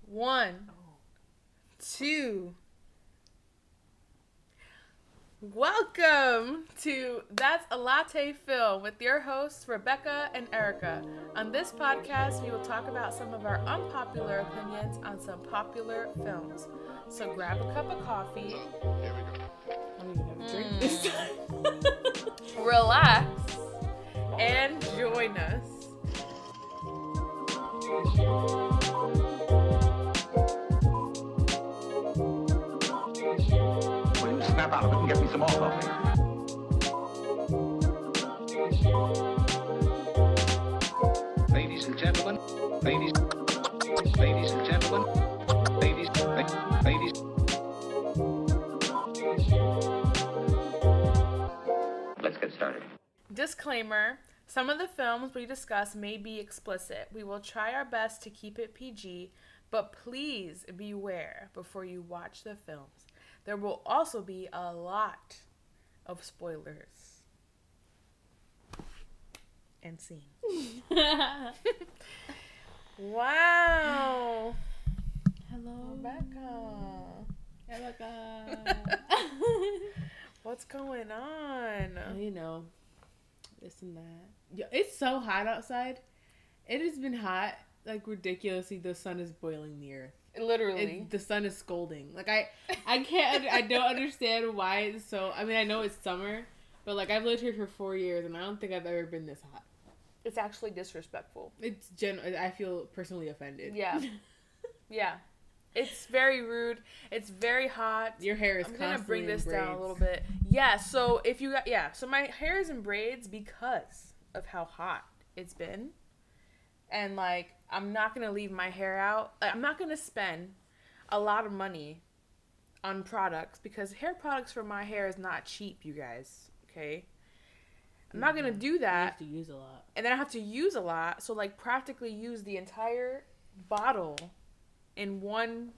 1, 2. Welcome to That's a Latté Film with your hosts, Rebecca and Erica. On this podcast, we will talk about some of our unpopular opinions on some popular films. So grab a cup of coffee. I don't even have a drink this time. Relax and join us. Snap out of it and get me some more coffee. Ladies and gentlemen, ladies and gentlemen, ladies. Let's get started. Disclaimer, some of the films we discuss may be explicit. We will try our best to keep it PG, but please beware before you watch the films. There will also be a lot of spoilers and scenes. Wow. Hello, Rebecca. What's going on? You know, this and that. Yeah, it's so hot outside. It has been hot, like ridiculously. The sun is boiling the earth. Literally. The sun is scolding. Like, I can't, I don't understand why it's so, I mean, I know it's summer, but, like, I've lived here for 4 years, and I don't think I've ever been this hot. It's actually disrespectful. I feel personally offended. Yeah. Yeah. It's very rude. It's very hot. Your hair is I'm constantly gonna bring this in down braids. a little bit. Yeah, so if you got, so my hair is in braids because of how hot it's been. And, like, I'm not going to leave my hair out. I'm not going to spend a lot of money on products because hair products for my hair is not cheap, you guys. Okay? I'm not going to do that. You have to use a lot. And then I have to use a lot. So, like, practically use the entire bottle in one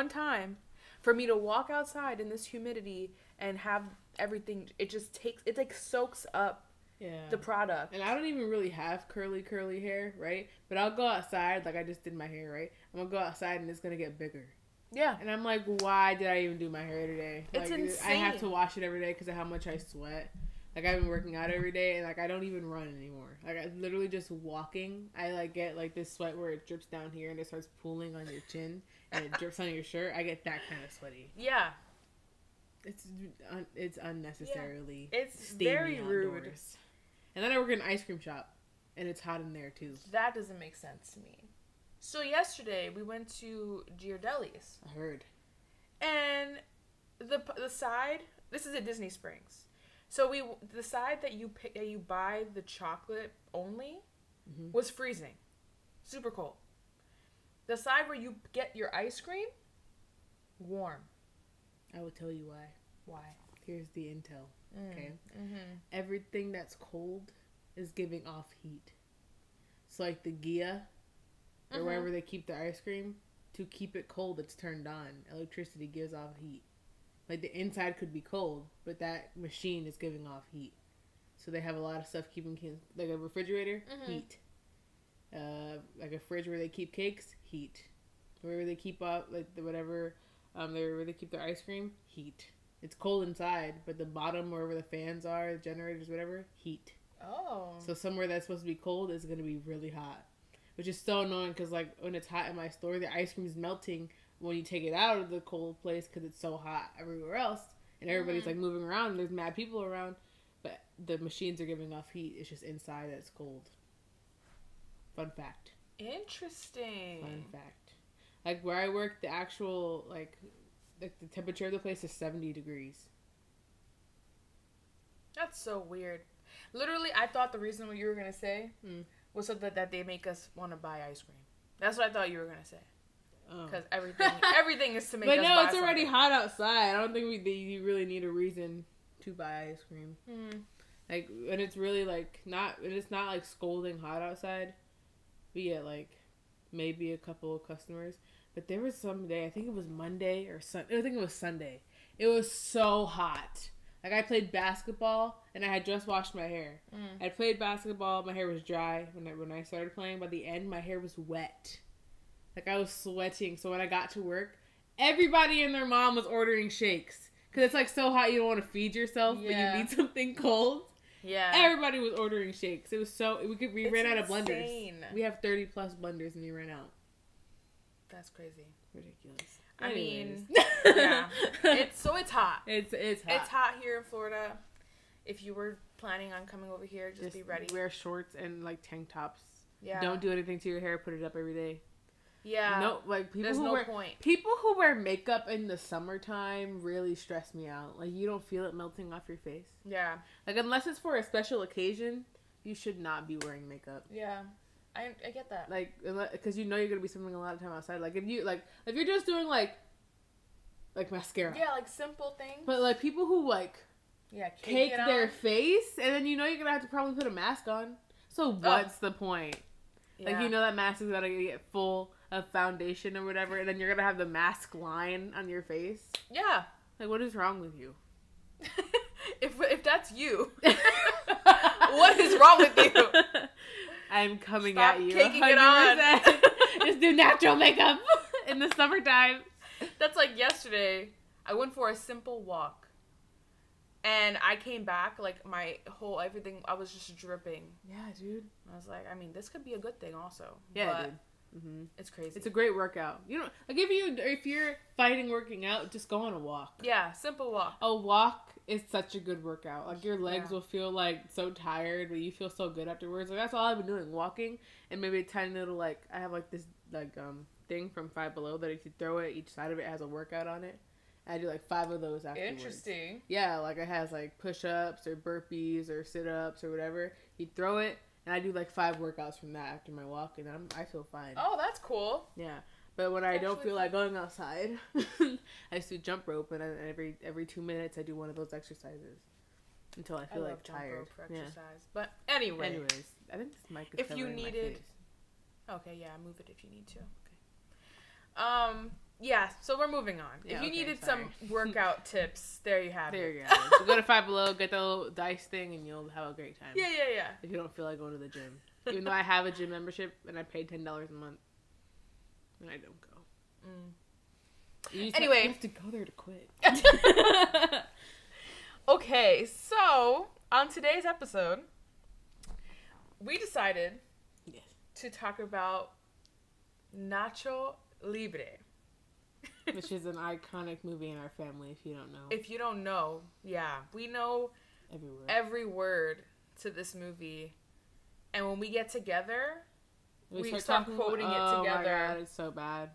time for me to walk outside in this humidity and have everything. It just takes, it, like, soaks up. Yeah. The product. And I don't even really have curly hair, right? But I'll go outside, like I just did my hair, right? I'm going to go outside and it's going to get bigger. Yeah. And I'm like, why did I even do my hair today? It's like, insane. I have to wash it every day because of how much I sweat. Like, I've been working out every day and, like, I don't even run anymore. Like, I literally just walking. I, like, get, like, this sweat where it drips down here and it starts pooling on your chin and it drips on your shirt. I get that kind of sweaty. Yeah. It's unnecessarily It's steamy very rude. outdoors. And then I work in an ice cream shop, and it's hot in there, too. That doesn't make sense to me. So yesterday, we went to Ghirardelli's. I heard. And the side, this is at Disney Springs. So the side that you buy the chocolate only was freezing. Super cold. The side where you get your ice cream, warm. I will tell you why. Why? Here's the intel. Okay. Mm-hmm. Everything that's cold is giving off heat. So like the Gia or wherever they keep the ice cream, to keep it cold, it's turned on. Electricity gives off heat. Like the inside could be cold, but that machine is giving off heat. So they have a lot of stuff keeping, like a refrigerator, heat. Like a fridge where they keep cakes, heat. Wherever they keep up, like the whatever, where they keep their ice cream, heat. It's cold inside, but the bottom, wherever the fans are, the generators, whatever, heat. Oh. So somewhere that's supposed to be cold is going to be really hot. Which is so annoying because, like, when it's hot in my store, the ice cream is melting when you take it out of the cold place because it's so hot everywhere else. And everybody's, like, moving around and there's mad people around. But the machines are giving off heat. It's just inside that's cold. Fun fact. Interesting. Fun fact. Like, where I work, the actual, like the temperature of the place is 70 degrees. That's so weird. Literally, I thought the reason what you were going to say was so that they make us want to buy ice cream. That's what I thought you were going to say. Because everything is to make us buy But no, it's already something. hot outside. I don't think you really need a reason to buy ice cream. Like, when it's really, like, it's not, like, scolding hot outside. We get, like, maybe a couple of customers. But there was some day, I think it was Monday or Sunday. I think it was Sunday. It was so hot. Like, I played basketball, and I had just washed my hair. I played basketball. My hair was dry when I started playing. By the end, my hair was wet. Like, I was sweating. So when I got to work, everybody and their mom was ordering shakes. Because it's, like, so hot you don't want to feed yourself, but you need something cold. Yeah. Everybody was ordering shakes. It was so... We ran out of blenders. Insane. We have 30-plus blenders, and we ran out. That's crazy. Ridiculous. I Anyways. mean, yeah. It's hot. It's hot. It's hot here in Florida. If you were planning on coming over here, just be ready. Wear shorts and, like, tank tops. Yeah. Don't do anything to your hair. Put it up every day. Yeah. No, like, people There's who no wear... point. People who wear makeup in the summertime really stress me out. Like, you don't feel it melting off your face. Yeah. Like, unless it's for a special occasion, you should not be wearing makeup. Yeah. I get that. Like, because you know you're going to be spending a lot of time outside. Like, if you're just doing, like mascara. Yeah, like simple things. But, like, people who, like, cake their face, and then you know you're going to have to probably put a mask on. So what's the point? Yeah. Like, you know that mask is going to get full of foundation or whatever, and then you're going to have the mask line on your face. Yeah. Like, what is wrong with you? if that's you, what is wrong with you? I'm coming Stop at you. Taking 100%. It on. Just do natural makeup in the summertime. That's like yesterday. I went for a simple walk. And I came back, like, my whole everything, I was just dripping. Yeah, dude. I was like, I mean, this could be a good thing also. Yeah, but dude. Mm-hmm. It's crazy. It's a great workout. You know, like, if you're fighting working out, just go on a walk. Yeah, simple walk. A walk is such a good workout. Like, your legs will feel, like, so tired, but you feel so good afterwards. Like, that's all I've been doing, walking, and maybe a tiny little, like, I have, like, this, like, thing from Five Below that if you throw it, each side of it has a workout on it. And I do, like, 5 of those afterwards. Interesting. Yeah, like, it has, like, push-ups or burpees or sit-ups or whatever. You throw it, and I do, like, 5 workouts from that after my walk, and I feel fine. Oh, that's cool. Yeah. But when I don't feel like going outside, I just do jump rope, and every 2 minutes I do one of those exercises until I feel like tired. Jump rope for exercise. But anyways, I think this mic is if you needed, okay, yeah, move it if you need to. Okay. Yeah, so we're moving on. Yeah, if you needed some workout tips, there you have it. There you go. So go to Five Below, get the little dice thing, and you'll have a great time. Yeah. If you don't feel like going to the gym. Even though I have a gym membership, and I pay $10 a month. And I don't go. You have to go there to quit. Okay, so on today's episode, we decided to talk about Nacho Libre. Which is an iconic movie in our family, if you don't know. If you don't know, yeah. We know every word to this movie. And when we get together, we start quoting it together. Oh my God, it's so bad.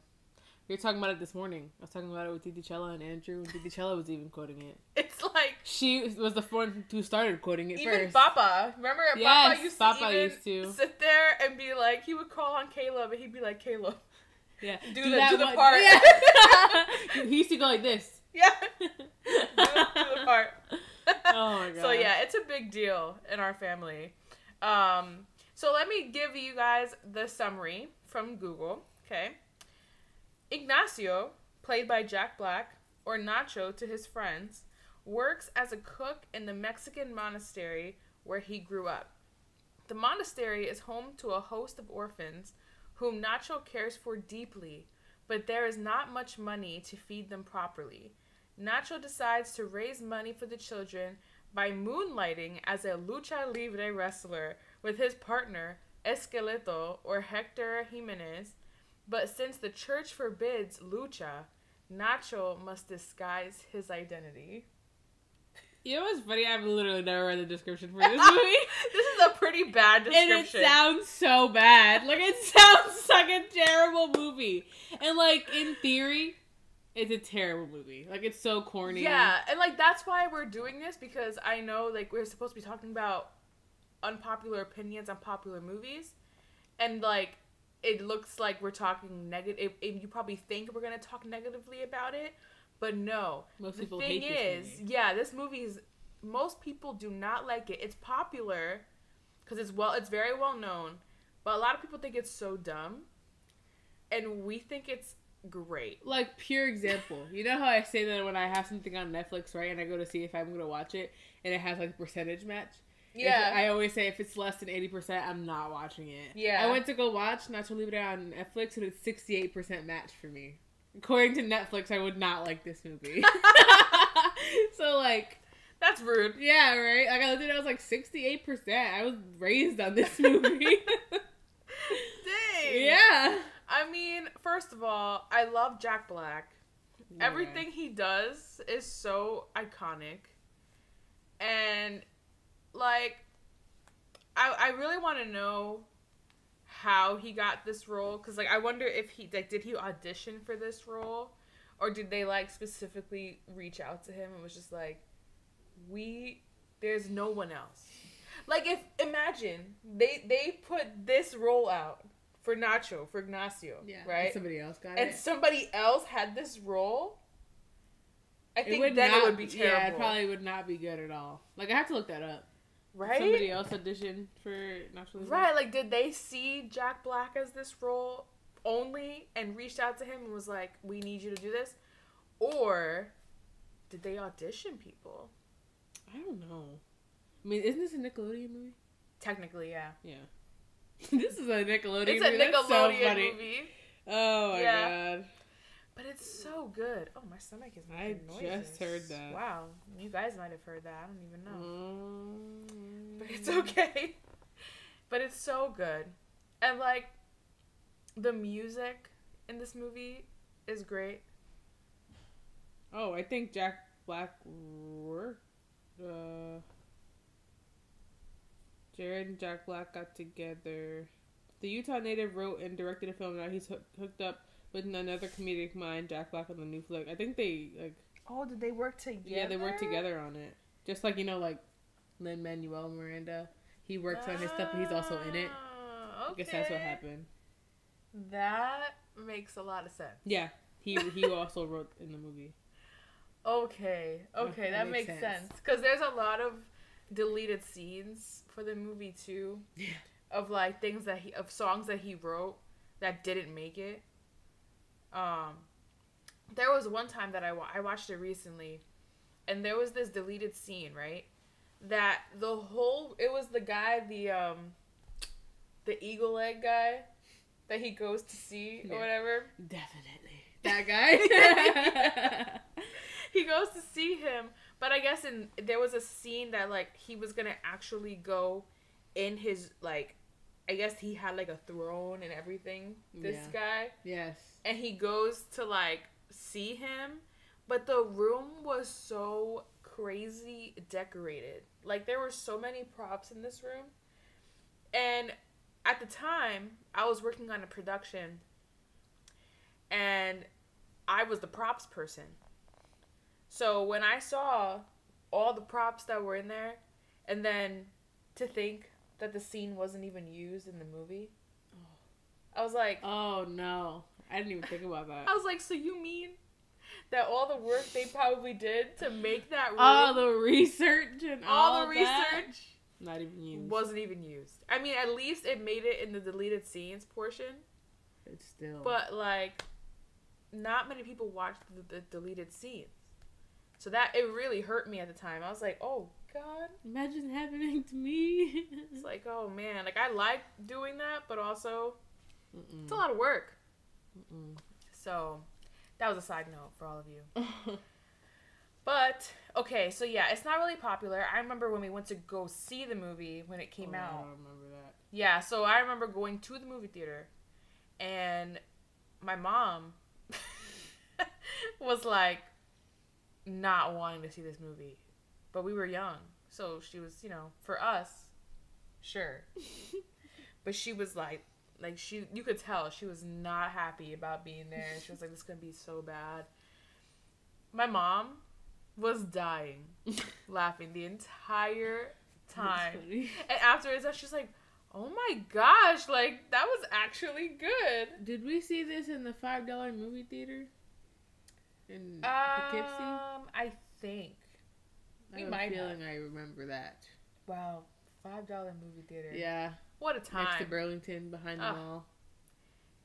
We were talking about it this morning. I was talking about it with Titi Chella and Andrew, and Titi Chella was even quoting it. It's like... She was the one who started quoting it even first. Papa. Remember yes, Papa used to sit there and be like, he would call on Caleb, and he'd be like, Caleb. Yeah. Do the part. Yeah. He used to go like this. Yeah. do the part. Oh my God. So yeah, it's a big deal in our family. So let me give you guys the summary from Google. Okay. Ignacio, played by Jack Black, or Nacho to his friends, works as a cook in the Mexican monastery where he grew up. The monastery is home to a host of orphans whom Nacho cares for deeply, but there is not much money to feed them properly. Nacho decides to raise money for the children by moonlighting as a lucha libre wrestler with his partner, Esqueleto, or Hector Jimenez, but since the church forbids lucha, Nacho must disguise his identity. You know what's funny? I've literally never read the description for this movie. This is a pretty bad description. And it sounds so bad. Like, it sounds like a terrible movie. And, like, in theory, it's a terrible movie. Like, it's so corny. Yeah, and, like, that's why we're doing this, because I know, like, we're supposed to be talking about unpopular opinions on popular movies. And, like, it looks like we're talking negative. You probably think we're going to talk negatively about it. But no, most people hate this movie. Yeah, this movie is, most people do not like it. It's popular because it's very well known, but a lot of people think it's so dumb, and we think it's great. Like, pure example. You know how I say that when I have something on Netflix, right, and I go to see if I'm going to watch it, and it has, like, a percentage match? Yeah. I always say if it's less than 80%, I'm not watching it. Yeah. I went to go watch Nacho Libre on Netflix, and it's 68% match for me. According to Netflix, I would not like this movie. So, like... That's rude. Yeah, right? Like, I looked at it, I was like, 68%. I was raised on this movie. Dang. Yeah. I mean, first of all, I love Jack Black. Yeah. Everything he does is so iconic. And, like, I really want to know how he got this role. Because, like, I wonder if he, like, did he audition for this role? Or did they, like, specifically reach out to him and was just like, there's no one else. Like, imagine, they put this role out for Nacho, for Ignacio, right? And somebody else got it. And somebody else had this role. I think it would be terrible. Yeah, it probably would not be good at all. Like, I have to look that up. Right? Somebody else auditioned for Nacho Libre? Right, like, did they see Jack Black as this role only and reached out to him and was like, we need you to do this? Or did they audition people? I don't know. I mean, isn't this a Nickelodeon movie? Technically, yeah. Yeah. This is a Nickelodeon It's movie. a Nickelodeon movie. Oh my god. But it's so good. Oh, my stomach is making noises. I just heard that. Wow. You guys might have heard that. I don't even know. But it's okay. But it's so good. And, like, the music in this movie is great. Oh, I think Jack Black worked. Jared and Jack Black got together. The Utah native wrote and directed a film. Now he's hooked up with another comedic mind, Jack Black, on the new flick. I think they, like... Oh, did they work together? Yeah, they worked together on it. Just like, you know, like Lin-Manuel Miranda. He works on his stuff, but he's also in it. Okay. I guess that's what happened. That makes a lot of sense. Yeah, he also wrote in the movie. Okay, that makes sense. Because there's a lot of deleted scenes for the movie, too. Yeah. Of, like, of songs that he wrote that didn't make it. There was one time that I watched it recently, and there was this deleted scene, right? That it was the guy, the eagle egg guy that he goes to see or whatever. Definitely. That guy? He goes to see him, but I guess there was a scene that, like, he was gonna actually go in his, like, I guess he had, like, a throne and everything, this guy. Yes. And he goes to, like, see him, but the room was so crazy decorated. Like, there were so many props in this room. And at the time, I was working on a production, and I was the props person. So when I saw all the props that were in there, and then to think that the scene wasn't even used in the movie, I was like... Oh, no. I didn't even think about that. I was like, so you mean that all the work they probably did to make that room... All the research and all the that? research... Not even used. Wasn't even used. I mean, at least it made it in the deleted scenes portion. It's still... But, like, not many people watched the deleted scenes. So that, it really hurt me at the time. I was like, oh, God. Imagine happening to me. It's like, oh, man. Like, I like doing that, but also, it's a lot of work. So, that was a side note for all of you. But, okay, so yeah, it's not really popular. I remember when we went to go see the movie when it came out. I don't remember that. Yeah, so I remember going to the movie theater, and my mom was like, not wanting to see this movie. But we were young, so she was, you know, for us, sure. But she was like you could tell she was not happy about being there. She was like, this is going to be so bad. My mom was dying laughing the entire time. And afterwards, she was like, oh my gosh, like, that was actually good. Did we see this in the $5 movie theater? In Poughkeepsie? I think. I have a feeling I remember that. Wow. $5 movie theater. Yeah. What a time. Next to Burlington, behind the mall.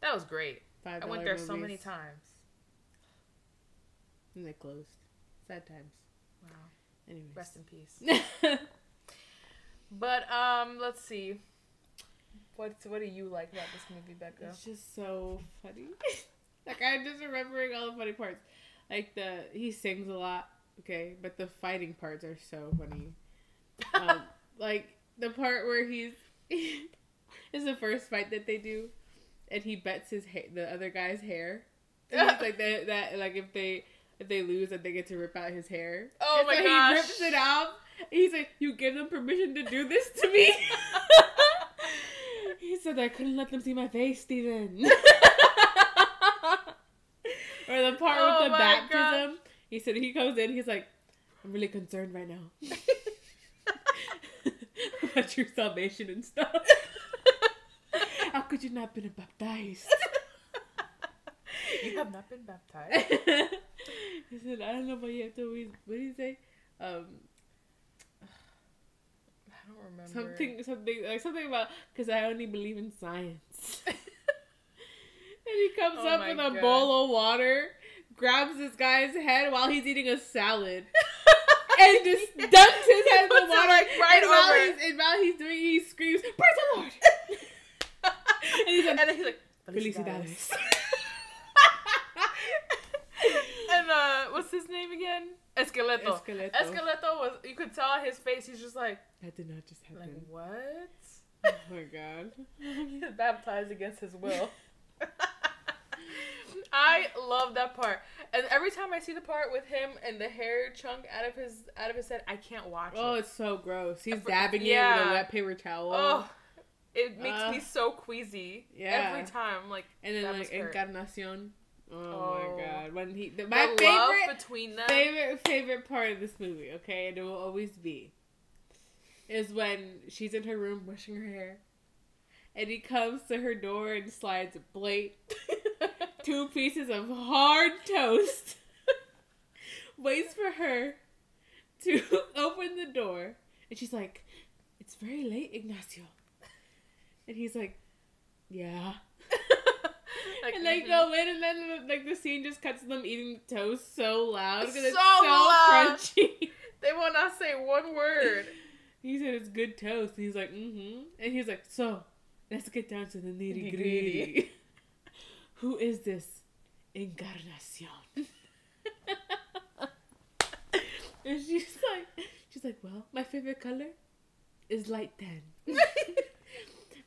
That was great. $5 I went there movies. so many times. And they closed. Sad times. Wow. Anyways. Rest in peace. But let's see. What do you like about this movie, Becca? It's just so funny. Like, I'm just remembering all the funny parts. Like, he sings a lot, okay? But the fighting parts are so funny. Like, the part where it's the first fight that they do, and he bets the other guy's hair. And he's like, that like, if they lose, then they get to rip out his hair. Oh, my gosh. He rips it off. He's like, you give them permission to do this to me? He said, I couldn't let them see my face, Steven. Or the part with the baptism. God. He said he comes in, he's like, I'm really concerned right now. About your salvation and stuff. How could you not have been baptized? You have not been baptized? He said, I don't know, but you have to always, what did he say? I don't remember. Something about, because I only believe in science. And he comes up with a bowl of water, grabs this guy's head while he's eating a salad, and just dunks his head in the water. Like right over. And while he's doing it, he screams, "Praise the Lord!" And then he's like, "Felicidades." And what's his name again? Esqueleto. Esqueleto was. You could tell on his face. He's just like, that did not just happen. Like what? Oh my god. He's baptized against his will. I love that part, and every time I see the part with him and the hair chunk out of his head, I can't watch it. Oh, it's so gross. He's dabbing it with a wet paper towel. Oh, it makes me so queasy. Yeah. Every time, like, and then like Encarnacion. Oh my god! When my favorite between them, favorite part of this movie, okay, and it will always be, is when she's in her room brushing her hair, and he comes to her door and slides a plate, 2 pieces of hard toast, waits for her to open the door, and she's like, "It's very late, Ignacio," and he's like, "Yeah." Like, and they go in, and then like the scene just cuts to them eating toast so loud because it's so loud. crunchy. They will not say one word. He said it's good toast. And he's like, mm-hmm. And he's like, so let's get down to the nitty gritty. Who is this Encarnacion? And she's like, well, my favorite color is light tan.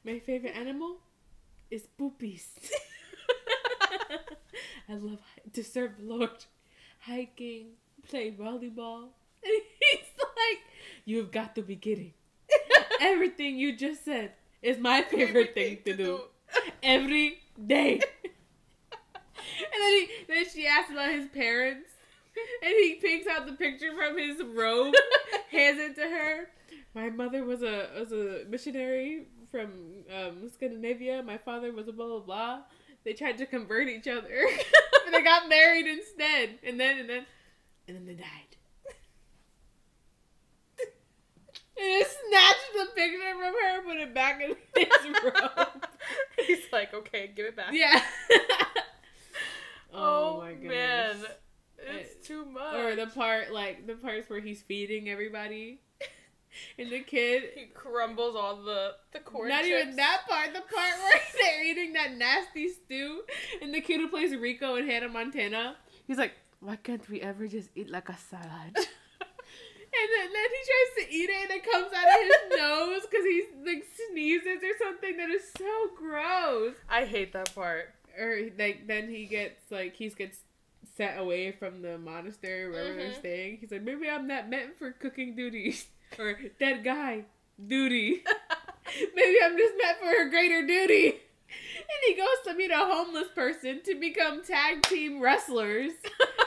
My favorite animal is poopies. I love to serve the Lord, hiking, play volleyball. And he's like, you've got to be kidding. Everything you just said is my favorite thing to do. Every day. And then she asks about his parents. And he picks out the picture from his robe, hands it to her. My mother was a missionary from Scandinavia. My father was a blah blah blah. They tried to convert each other, but they got married instead. And then they died. And he snatched the picture from her, put it back in his robe. He's like, okay, give it back. Yeah. Oh my goodness. Man. It's too much. Or the parts where he's feeding everybody. And the kid, he crumbles all the corn not chips. Even that part. The part where they're eating that nasty stew. And the kid who plays Rico in Hannah Montana, he's like, why can't we ever just eat like a salad? And then he tries to eat it and it comes out of his nose because he like sneezes or something. That is so gross. I hate that part. Or like then he gets sent away from the monastery wherever they're staying. He's like, maybe I'm not meant for cooking duties. Or dead guy duty. Maybe I'm just meant for a greater duty. And he goes to meet a homeless person to become tag team wrestlers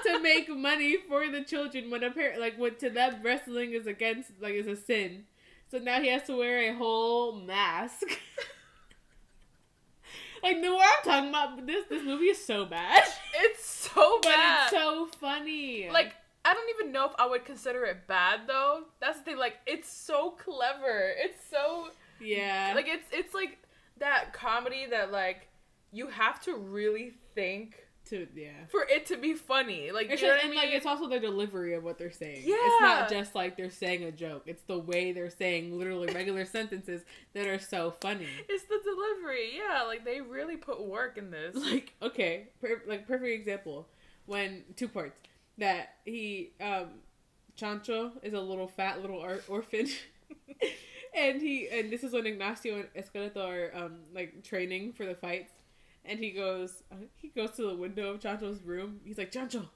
to make money for the children. When apparently, what to them, wrestling is is a sin. So now he has to wear a whole mask. Like, the what I'm talking about, this movie is so bad. It's so bad. But it's so funny. Like, I don't even know if I would consider it bad, though. That's the thing. Like, it's so clever. It's so... Yeah. Like, it's like that comedy that, like, you have to really think for it to be funny. Like, it's you know what I and mean? like it's also the delivery of what they're saying. Yeah. It's not just like they're saying a joke. It's the way they're saying literally regular sentences that are so funny. It's the delivery. Yeah, like they really put work in this. Like, okay, perfect example. When 2 parts that he Chancho is a little fat little orphan. And this is when Ignacio and Esqueleto are like training for the fights, and he goes to the window of Chancho's room. He's like, Chancho,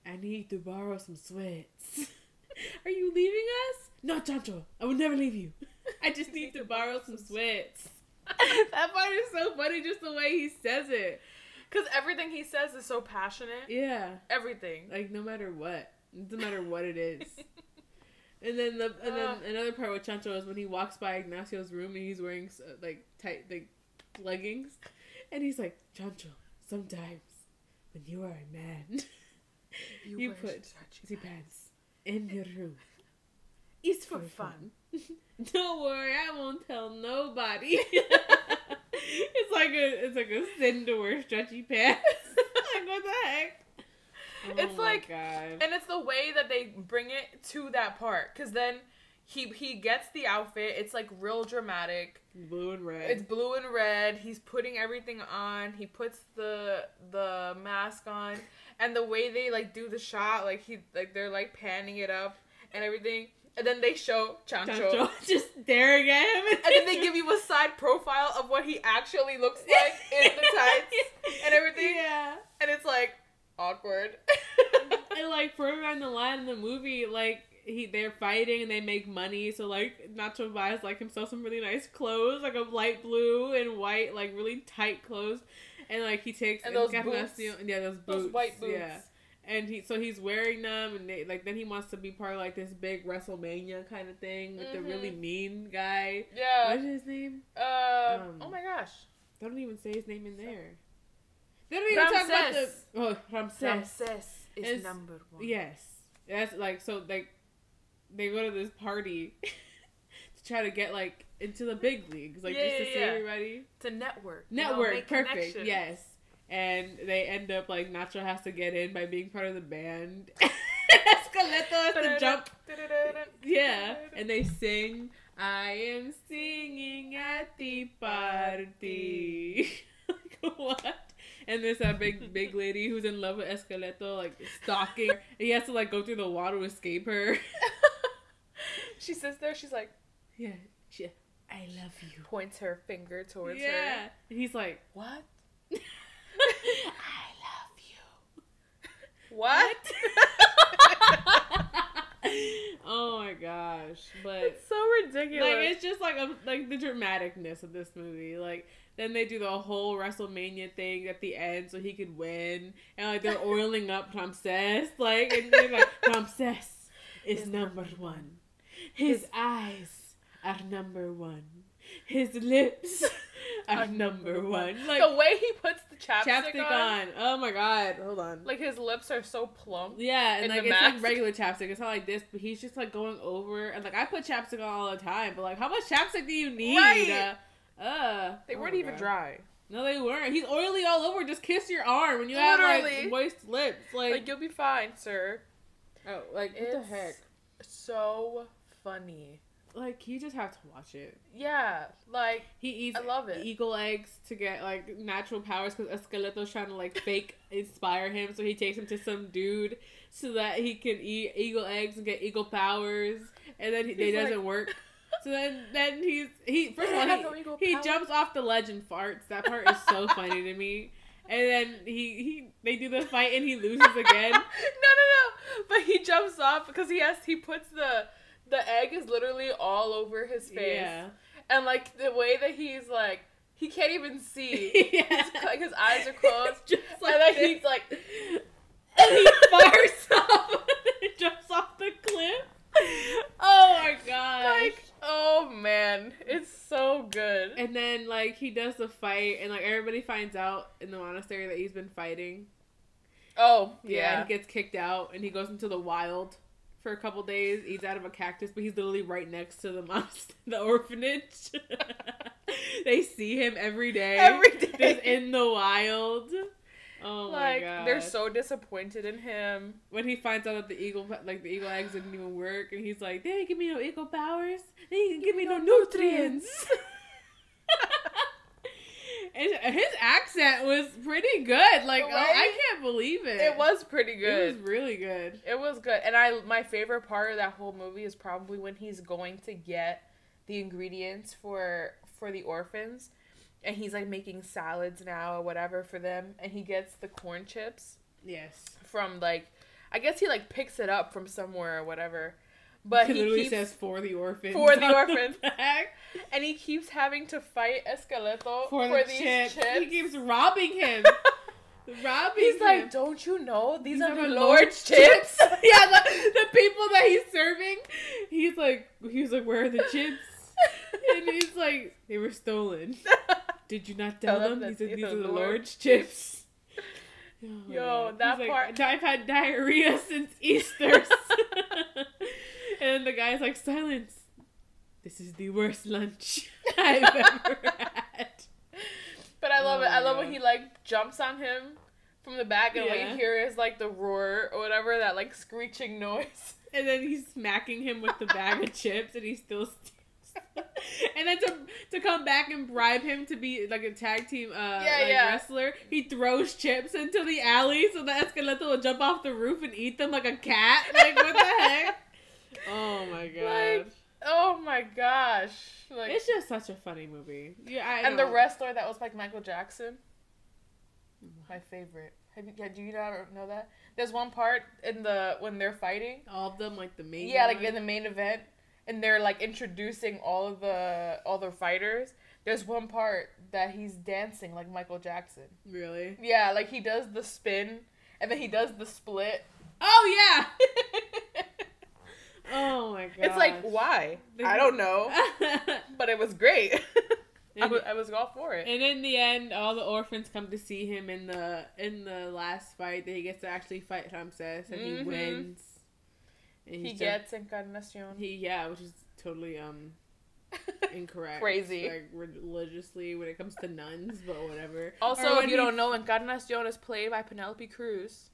I need to borrow some sweats. Are you leaving us? No, Chancho, I will never leave you. I just need to borrow some sweats. That part is so funny, just the way he says it. Because everything he says is so passionate. Yeah. Everything. Like, no matter what. It doesn't matter what it is. And then another part with Chancho is when he walks by Ignacio's room and he's wearing like tight like leggings, and he's like, Chancho, sometimes when you are a man, you put the pants in your room. It's for fun. Don't worry, I won't tell nobody. It's like a sin to wear stretchy pants. Like, what the heck? It's like, God. And it's the way that they bring it to that part, because then he gets the outfit. It's like real dramatic. Blue and red. It's blue and red. He's putting everything on. He puts the mask on, and the way they like do the shot, like they're like panning it up and everything, and then they show Chancho just staring at him, and then they give you a side profile of what he actually looks like in the tights and everything. Yeah, and it's like. Awkward. And like further down the line in the movie, like they're fighting and they make money, so like Nacho buys like himself some really nice clothes, like a light blue and white, like really tight clothes, and like he takes and those boots. Yeah, those boots, those white boots. Yeah, and he's wearing them, and then he wants to be part of like this big WrestleMania kind of thing with the really mean guy. Yeah, what's his name? Oh my gosh, they don't even say his name in there. They don't even talk about the Ramses is number 1. Yes, that's like so. Like they go to this party to try to get like into the big leagues, like just to see everybody. To network, perfect. Connections. Yes, and they end up like Nacho has to get in by being part of the band. Esqueleto has to jump. Yeah, and they sing. I am singing at the party. Like, what? And there's that big lady who's in love with Esqueleto, like, stalking her. He has to, like, go through the water to escape her. She sits there, she's like... Yeah, I love you. Points her finger towards her. Yeah. And he's like... What? I love you. What? Oh my gosh. But... It's so ridiculous. Like, it's just, like the dramaticness of this movie. Like... Then they do the whole WrestleMania thing at the end so he could win. And, like, they're oiling up Ramses. Like, and they're like, Ramses is number 1. His eyes are number 1. His lips are number 1. Like, the way he puts the chapstick on. Oh, my God. Hold on. Like, his lips are so plump. Yeah, and, like, it's like regular chapstick. It's not like this, but he's just, like, going over. And, like, I put chapstick on all the time. But, like, how much chapstick do you need? Right. They weren't even dry. No, they weren't. He's oily all over. Just kiss your arm when you have like moist lips. Like you'll be fine, sir. Oh, like what the heck? So funny. Like you just have to watch it. Yeah, like he eats. I love it. Eagle eggs to get like natural powers because Esqueleto's trying to like fake inspire him, so he takes him to some dude so that he can eat eagle eggs and get eagle powers, and then they doesn't work. So then he first of all he jumps off the ledge and farts. That part is so funny to me. And then they do the fight and he loses again. No. But he jumps off because he puts the egg is literally all over his face. Yeah. And like the way that he's like he can't even see. Yeah. His eyes are closed. Just like and then he's like and he farts off and jumps off the cliff. Oh my gosh. Like, oh man, it's so good. And then like he does the fight and like everybody finds out in the monastery that he's been fighting. Oh, yeah. He gets kicked out and he goes into the wild for a couple days, eats out of a cactus, but he's literally right next to the orphanage. They see him every day. Every day. Just in the wild. Oh like, my god. they're so disappointed in him. When he finds out that the eagle eggs didn't even work, and he's like, they didn't give me no eagle powers. They didn't give me no nutrients. And his accent was pretty good. Like, Right? I can't believe it. It was pretty good. It was really good. It was good. And my favorite part of that whole movie is probably when he's going to get the ingredients for the orphans. And he's, like, making salads now or whatever for them. And he gets the corn chips. Yes. From, like, I guess he, like, picks it up from somewhere or whatever. But he literally says for the orphans. For the orphans. And he keeps having to fight Esqueleto for these chips. He keeps robbing him. He's like, don't you know? These are the Lord's chips. Yeah, the people that he's serving. He was like, where are the chips? And he's like, they were stolen. Did you not tell them? He said, these are the Lord's chips. Oh, yo, that part. I've had diarrhea since Easter. And the guy's like, silence. This is the worst lunch I've ever had. But I love it. I love when he, like, jumps on him from the back and what you hear is, like, the roar or whatever, that, like, screeching noise. And then he's smacking him with the bag of chips and he still steals. And then to come back and bribe him to be, like, a tag team wrestler, he throws chips into the alley so that Esqueleto will jump off the roof and eat them like a cat. Like, what the heck? Oh, my God. Like, oh, my gosh. Like, it's just such a funny movie. Yeah, and the wrestler that was like Michael Jackson, my favorite. Do you not know that? There's one part when they're fighting. All of them, like the main. Yeah, like in the main event, and they're like introducing all the fighters. There's one part that he's dancing like Michael Jackson. Really? Yeah, like he does the spin, and then he does the split. Oh yeah. Oh my god! It's like, why? I don't know, but it was great. I was all for it. And in the end, all the orphans come to see him in the last fight that he gets to actually fight Ramses, and he wins. And he gets Encarnacion. Which is totally incorrect. Crazy. Like religiously when it comes to nuns, but whatever. Also, if you don't know, Encarnacion is played by Penelope Cruz.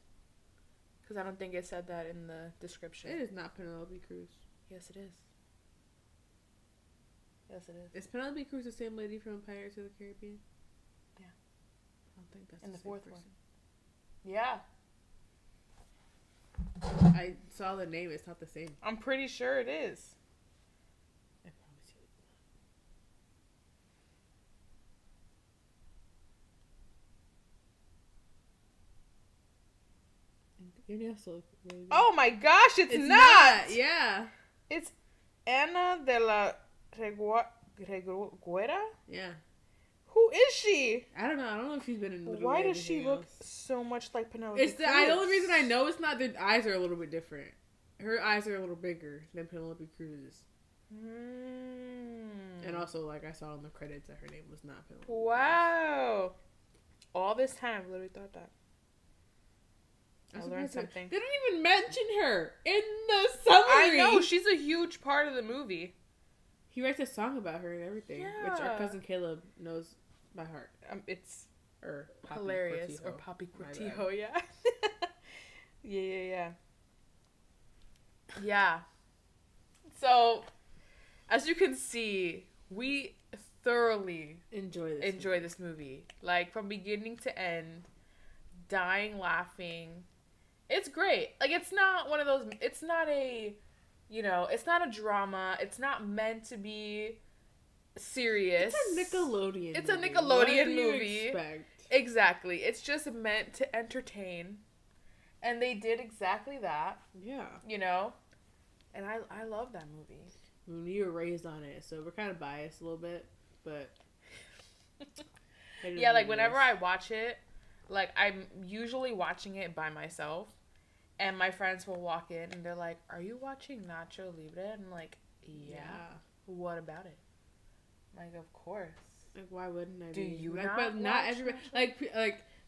Because I don't think it said that in the description. It is not Penelope Cruz. Yes, it is. Yes, it is. Is Penelope Cruz the same lady from Pirates of the Caribbean? Yeah. I don't think that's in the fourth person. one. Yeah. I saw the name. It's not the same. I'm pretty sure it is. I promise you it's not. Oh my gosh, it's not! Yeah. It's Ana de la Reguera? Yeah. Who is she? I don't know. I don't know if she's been in. Why does she look so much like Penelope Cruz? The only reason I know it's not. Their eyes are a little bit different. Her eyes are a little bigger than Penelope Cruz's. And also, like I saw in the credits, that her name was not Penelope. Wow. All this time, I literally thought that. I learned something. They don't even mention her in the summary. I know, she's a huge part of the movie. He writes a song about her and everything, which our cousin Caleb knows by heart. It's Poppy hilarious. Cortijo. Or Poppy Cortijo, yeah. Yeah. Yeah. So, as you can see, we thoroughly enjoy this movie. Like, from beginning to end, dying laughing. It's great. Like, it's not one of those, it's not a, it's not a drama. It's not meant to be serious. It's a Nickelodeon It's movie. a Nickelodeon What do you movie. expect? Exactly. It's just meant to entertain. And they did exactly that. Yeah. And I love that movie. We were raised on it, so we're kind of biased a little bit, but... Yeah, like, whenever I watch it, like, I'm usually watching it by myself, and my friends will walk in, and they're like, are you watching Nacho Libre? And I'm like, yeah. What about it? I'm like, of course. Like, why wouldn't I? Do you like, not? But not everybody.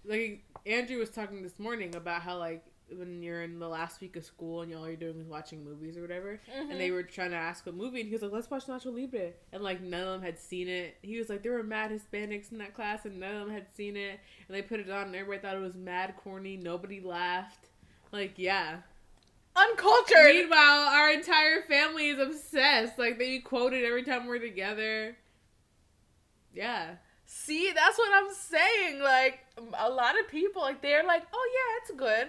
Like Andrew was talking this morning about how, like, when you're in the last week of school and all you're doing is watching movies or whatever, and they were trying to ask what movie, and he was like, let's watch Nacho Libre, and like none of them had seen it. He was like, there were mad Hispanics in that class and none of them had seen it, and they put it on and everybody thought it was mad corny, nobody laughed. Like, yeah. Uncultured! Meanwhile, our entire family is obsessed. Like, they quote it every time we're together. Yeah. See, that's what I'm saying. Like, a lot of people, like, they're like, oh, yeah, it's good.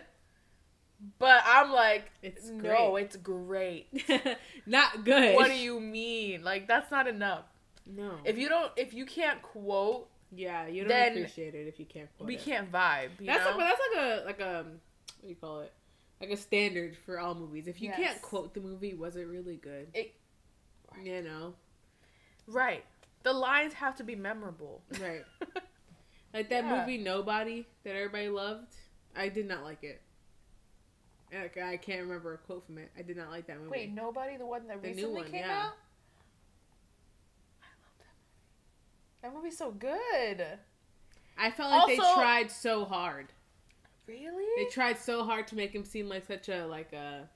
But I'm like, It's no, great. it's great. Not good. What do you mean? Like, that's not enough. No. If you can't quote, Yeah, you don't then appreciate it if you can't quote we it. can't vibe. That's like a what do you call it? Like a standard for all movies. If you Yes. can't quote the movie, was it really good? You know? Right. The lines have to be memorable. Right. Like that movie Nobody that everybody loved. I did not like it. I can't remember a quote from it. I did not like that movie. Wait, Nobody? The one that The new recently one, came yeah. out? I love that movie. That movie's so good. I felt like they Also- tried so hard. Really? They tried so hard to make him seem like such a like a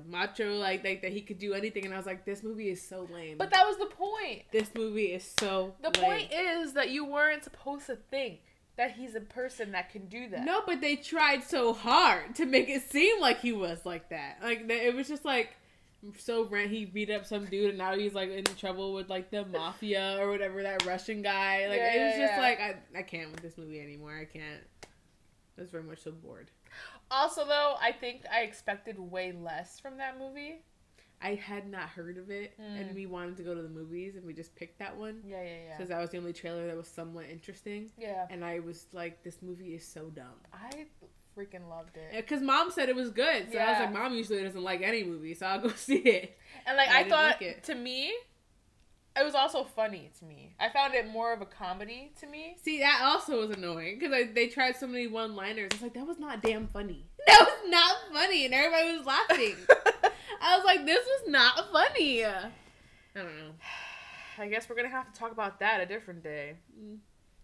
macho, like that he could do anything, and I was like, this movie is so lame. But that was the point. This movie is so The lame. point is that you weren't supposed to think that he's a person that can do that. No, but they tried so hard to make it seem like he was like that. Like, it was just like, he beat up some dude and now he's like in trouble with like the mafia or whatever, that Russian guy. Like, it was just like, I can't with this movie anymore. I can't. I was very much so bored. Also, though, I think I expected way less from that movie. I had not heard of it, and we wanted to go to the movies, and we just picked that one. Yeah. Because that was the only trailer that was somewhat interesting. Yeah. And I was like, this movie is so dumb. I freaking loved it. Because Mom said it was good. So I was Yeah. like, Mom usually doesn't like any movie, so I'll go see it. And, like, I I didn't thought, like it. to me, it was also funny to me. I found it more of a comedy to me. See, that also was annoying. Because they tried so many one-liners. It's like, that was not damn funny. That was not funny. And everybody was laughing. I was like, this was not funny. I don't know. I guess we're going to have to talk about that a different day.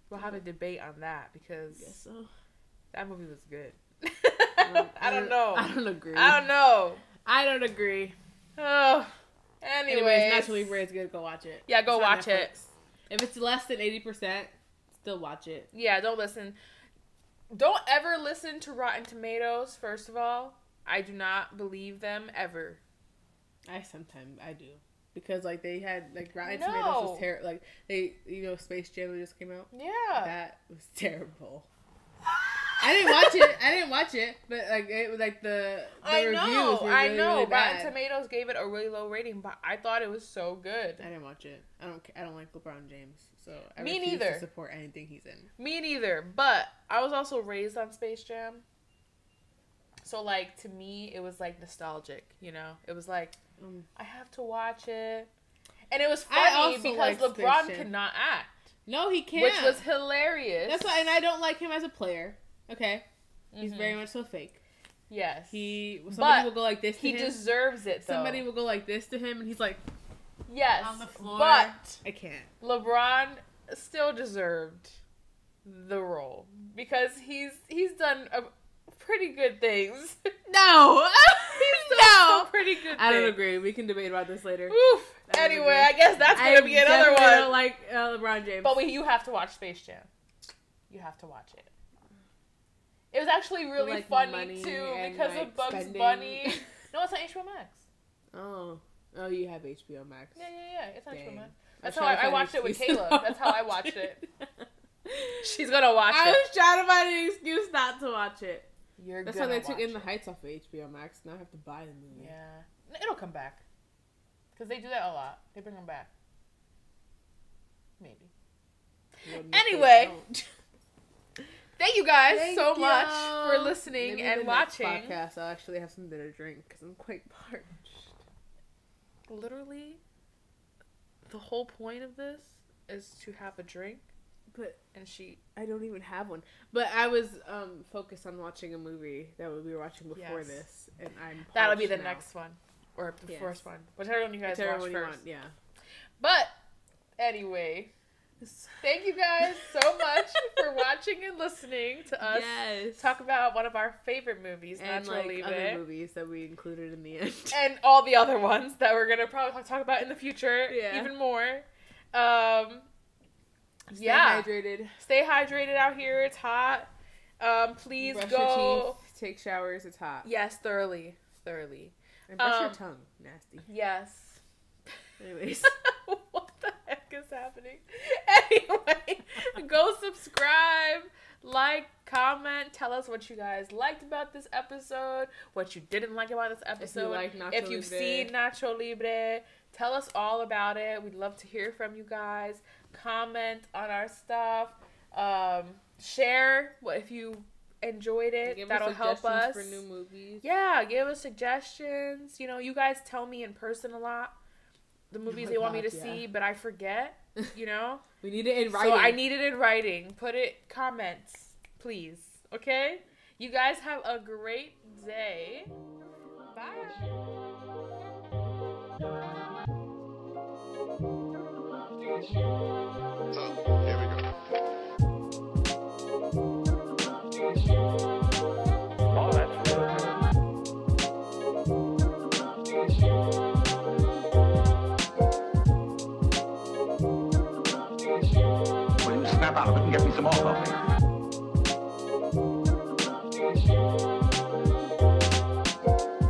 We'll have a debate on that because Guess so. that movie was good. I don't know. I don't agree. I don't know. I don't agree. Oh. Anyways, Naturally Libre is good. Go watch it. Yeah, go It's on watch it. Netflix. If it's less than 80%, still watch it. Yeah, don't listen. Don't ever listen to Rotten Tomatoes, first of all. I do not believe them ever. I do. Because, like, they had, like, Rotten No. Tomatoes was terrible. Like, Space Jam just came out. Yeah. That was terrible. I didn't watch it. But, like, it was, like, the reviews were really, really bad. Rotten Tomatoes gave it a really low rating, but I thought it was so good. I didn't watch it. I don't like LeBron James. So, I Me refuse neither. to support anything he's in. Me neither, but I was also raised on Space Jam. So, like, to me, it was, like, nostalgic, you know? It was like, I have to watch it. And it was funny also because like Space LeBron Jam. could not act. No, he can't. Which was hilarious. That's why, and I don't like him as a player. Okay? He's very much so fake. Yes. Somebody will go like this to he him. deserves it, though. Somebody will go like this to him, and he's like, yes, on the floor. But I can't. LeBron still deserved the role because he's done pretty good things. No! He's done some pretty good things. I don't agree. We can debate about this later. Oof. I don't Anyway, agree. I guess that's going to be another definitely one. don't like LeBron James. But you have to watch Space Jam. You have to watch it. It was actually really like funny, money too, and, because like, of Bugs spending. Bunny. No, it's on HBO Max. Oh, you have HBO Max. Yeah. It's on HBO Dang. Max. That's I'm how trying to I find watched it with excuse Kayla. not That's how I to watched watch it. She's going to watch I it. was trying to find an excuse not to watch it. You're That's gonna why they took watch In the it. Heights off of HBO Max. Now I have to buy the movie. Yeah. It'll come back. Because they do that a lot. They bring them back. Maybe. Anyway. Thank you guys so much for listening Maybe and the next watching. podcast, I'll actually have something to drink because I'm quite parched. Literally, the whole point of this is to have a drink. But And she... I don't even have one. But I was focused on watching a movie that we were watching before Yes. this, and I'm That'll be parched the now. next one. Or the Yes. first one. Whichever one you guys Whichever watch one you first. want, yeah. But, anyway, Thank you guys so much for watching and listening to us talk about one of our favorite movies, and Nacho like Libre. other movies that we included in the end, and all the other ones that we're gonna probably talk about in the future, even more. Stay hydrated. Stay hydrated out here. It's hot. Please brush go your teeth, take showers. It's hot. Yes, thoroughly. And brush your tongue. Nasty. Yes. Anyways. What the heck is happening? Anyway, go subscribe, like, comment, tell us what you guys liked about this episode, what you didn't like about this episode. If you've seen Nacho Libre, tell us all about it. We'd love to hear from you guys. Comment on our stuff. Share what if you enjoyed it. That'll help us for new movies. Yeah, give us suggestions. You know, you guys tell me in person a lot the movies they want me to see, but I forget, you know? We need it in writing. So I need it in writing. Put it, comments, please. Okay? You guys have a great day. Bye. So, here we go. Oh, that's really good. Will you snap out of it and get me some more coffee?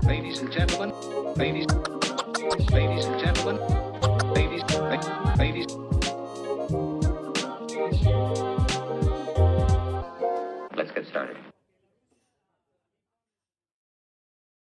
Ladies and gentlemen, ladies and gentlemen, ladies. Let's get started.